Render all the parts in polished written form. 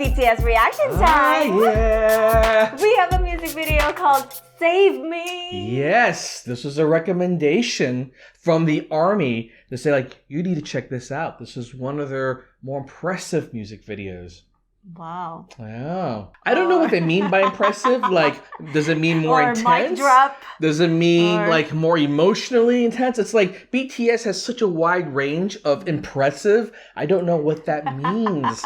BTS reaction time! Yeah! We have a music video called Save Me! Yes, this was a recommendation from the ARMY to say, like, you need to check this out. This is one of their more impressive music videos. Wow. Wow. I don't know what they mean by impressive. Like, does it mean more or intense? Mic drop. Does it mean Or- like more emotionally intense? It's like BTS has such a wide range of impressive. I don't know what that means.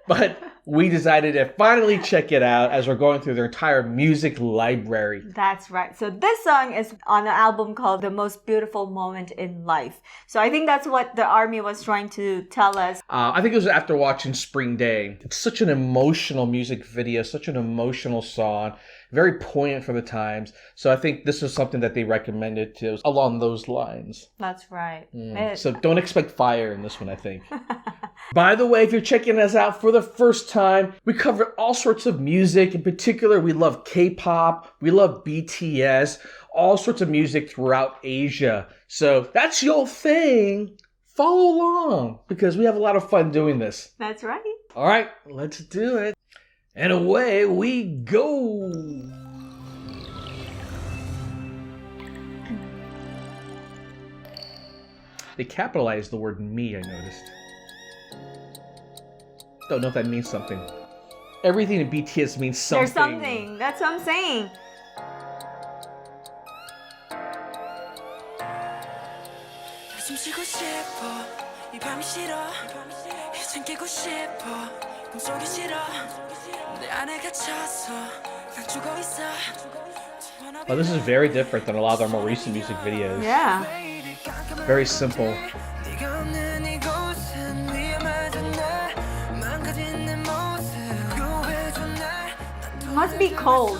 But we decided to finally check it out as we're going through their entire music library. That's right. So this song is on an album called The Most Beautiful Moment in Life. So I think that's what the ARMY was trying to tell us. I think it was after watching Spring Day. It's such an emotional music video, such an emotional song, very poignant for the times. So I think this was something that they recommended to us along those lines. That's right. So don't expect fire in this one, I think. By the way, if you're checking us out for the first time, we cover all sorts of music. In particular, we love K-pop, we love BTS, all sorts of music throughout Asia. So that's your thing. Follow along because we have a lot of fun doing this. That's right. All right, let's do it. And away we go. They capitalized the word me, I noticed. Don't know if that means something. Everything in BTS means something. There's something. That's what I'm saying. 숨쉬고 싶어 이 밤이 싫어 이젠 깨고 싶어 꿈속이 싫어 내 안에 갇혀서 난 죽어 있어 Oh, this is very different than a lot of our more recent music videos. Yeah. Very simple. 네가 없는 이곳은 위험하잖아 망가진 내 모습 구해줘 날 It must be cold.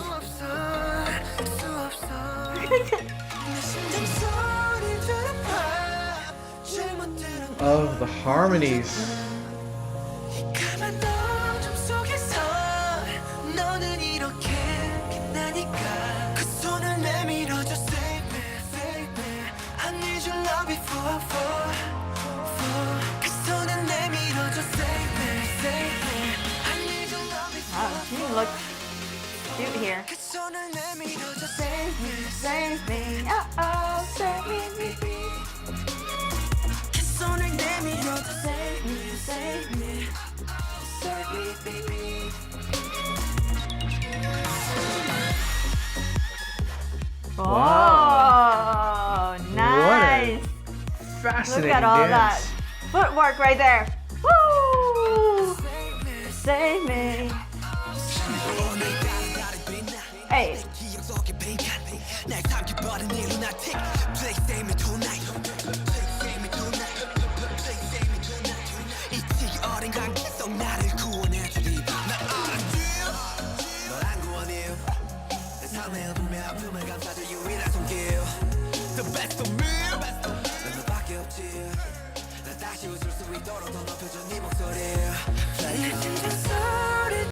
Oh, the harmonies. Wow, she looks cute here. Save me, save me. Uh-oh, save me. Save me, save me. Save me, baby. Oh, nice. Fascinating Look at all that dance. footwork right there. Woo! Save me. Hey.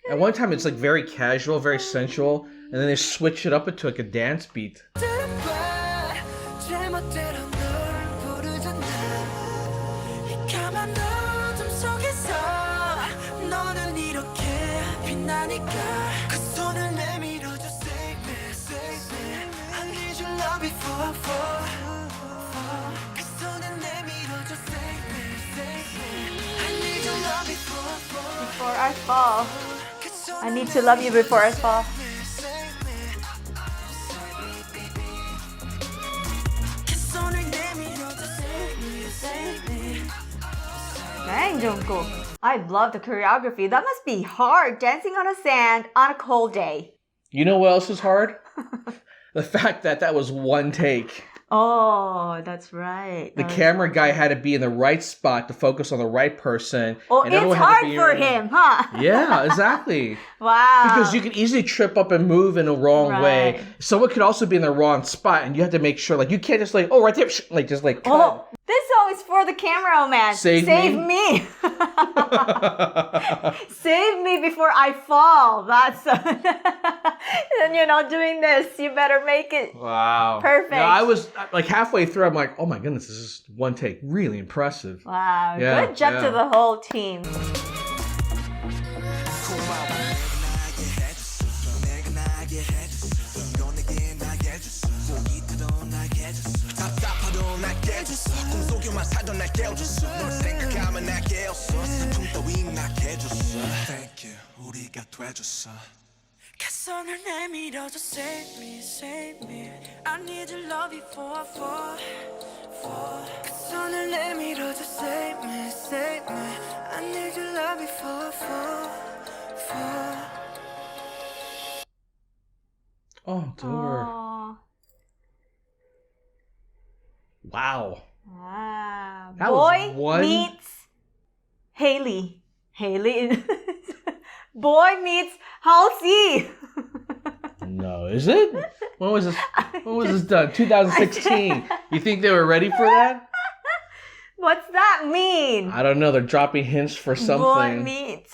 At one time, it's like very casual, very sensual, and then they switch it up into like a dance beat. Before I fall. I need to love you before I fall. Dang, Jungkook. I love the choreography. That must be hard, dancing on a sand on a cold day. You know what else is hard? The fact that that was one take. Oh, that's right. The camera guy had to be in the right spot to focus on the right person. Oh, and it's everyone had to hard be for him, huh? Yeah, exactly. Wow. Because you could easily trip up and move in a wrong way. Right. Someone could also be in the wrong spot, and you have to make sure, like, you can't just like, oh, right there, like, just like, cut. Oh, this song is for the cameraman. Save me. Save me before I fall. That's and you know, doing this, you better make it. Wow. Perfect. No, I was like halfway through, I'm like, oh my goodness, this is one take. Really impressive. Wow. Yeah, Good job yeah. to the whole team. 깨워줬어 널 생각하면 나 깨웠어 슬픔 따위 나게 해줬어 Thank you 우리가 돼줬어 손을 내밀어줘 save me save me I need your love before 그 손을 내밀어줘 save me save me I need your love before Oh, it's over. Oh. Wow. Ah. That Boy was one- meets Haley. Haley. Boy meets Halsey. No, is it? When was this? When was this done? 2016. You think they were ready for that? What's that mean? I don't know. They're dropping hints for Boy something. meets.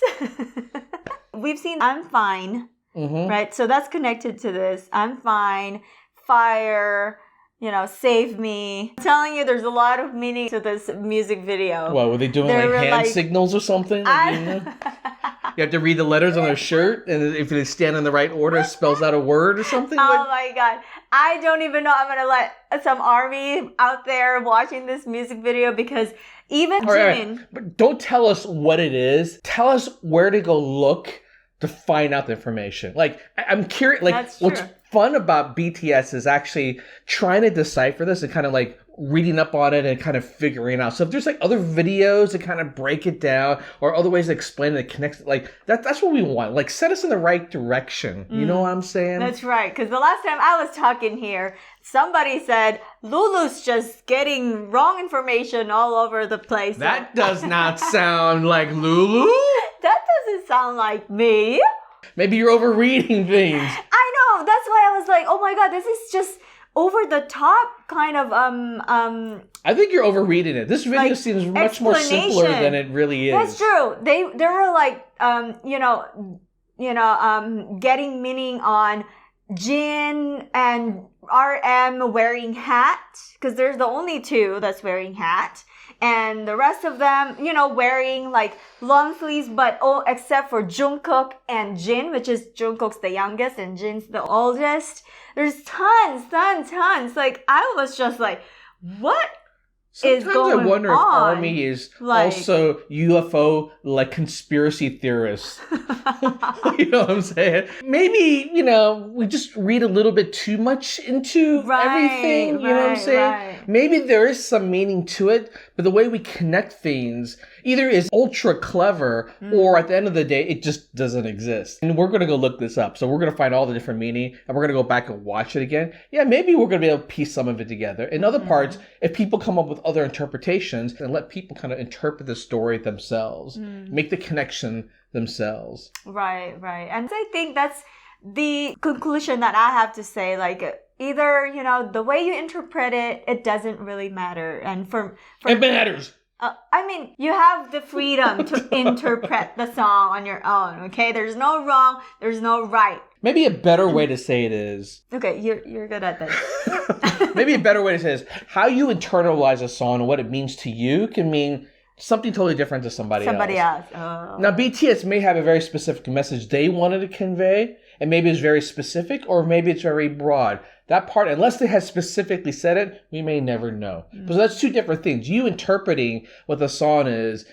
We've seen I'm Fine, Mm-hmm. right? So that's connected to this. I'm Fine, Fire, Save Me. I'm telling you, there's a lot of meaning to this music video. What, were they doing They like were hand like- signals or something? You have to read the letters on their shirt, and if they stand in the right order, it spells out a word or something? Oh my god. I don't even know. I'm going to let some army out there watching this music video because even All right, Jimin... but don't tell us what it is. Tell us where to go look to find out the information. Like, I'm curious. Like, That's what's true. fun about BTS is actually trying to decipher this and kind of like reading up on it and kind of figuring out. So if there's like other videos that kind of break it down or other ways to explain it, connect it, like that's what we want. Like, set us in the right direction. You know what I'm saying? That's right. Because the last time I was talking here, somebody said Lulu's just getting wrong information all over the place. That does not sound like Lulu. That doesn't sound like me. Maybe you're overreading things. I know. That's why I was like, oh my god, this is just over the top kind of I think you're overreading it. This video like, seems much more simpler explanation. than it really is. That's true. They were like getting meaning on Jin and RM wearing hat because there's the only two that's wearing hat. And the rest of them, wearing like long sleeves, but except for Jungkook and Jin, which is Jungkook's the youngest and Jin's the oldest. There's tons. Like, I was just like, what is Sometimes going I wonder if on? Army is Like- also UFO like conspiracy theorists. You know what I'm saying? Maybe, we just read a little bit too much into everything. You know what I'm saying? Right. Maybe there is some meaning to it, but the way we connect things either is ultra clever or at the end of the day, it just doesn't exist. And we're going to go look this up. So we're going to find all the different meaning and we're going to go back and watch it again. Yeah, maybe we're going to be able to piece some of it together. In other parts, if people come up with other interpretations, then let people kind of interpret the story themselves, make the connection themselves. Right. And I think that's the conclusion that I have to say. Like, either, the way you interpret it, it doesn't really matter. And for It matters. you have the freedom to interpret the song on your own, okay? There's no wrong, there's no right. Maybe a better way to say it is, Okay, you're good at this. maybe a better way to say it is, how you internalize a song and what it means to you can mean something totally different to somebody else. Oh. Now, BTS may have a very specific message they wanted to convey, and maybe it's very specific, or maybe it's very broad. That part, unless they had specifically said it, we may never know. Because that's two different things. You interpreting what the song is,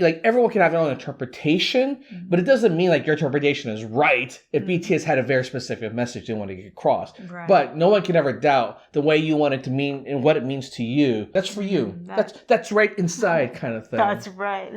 like, everyone can have their own interpretation, but it doesn't mean like your interpretation is right if BTS had a very specific message they want to get across. Right. But no one can ever doubt the way you want it to mean and what it means to you. That's for you. That's right inside kind of thing. That's right.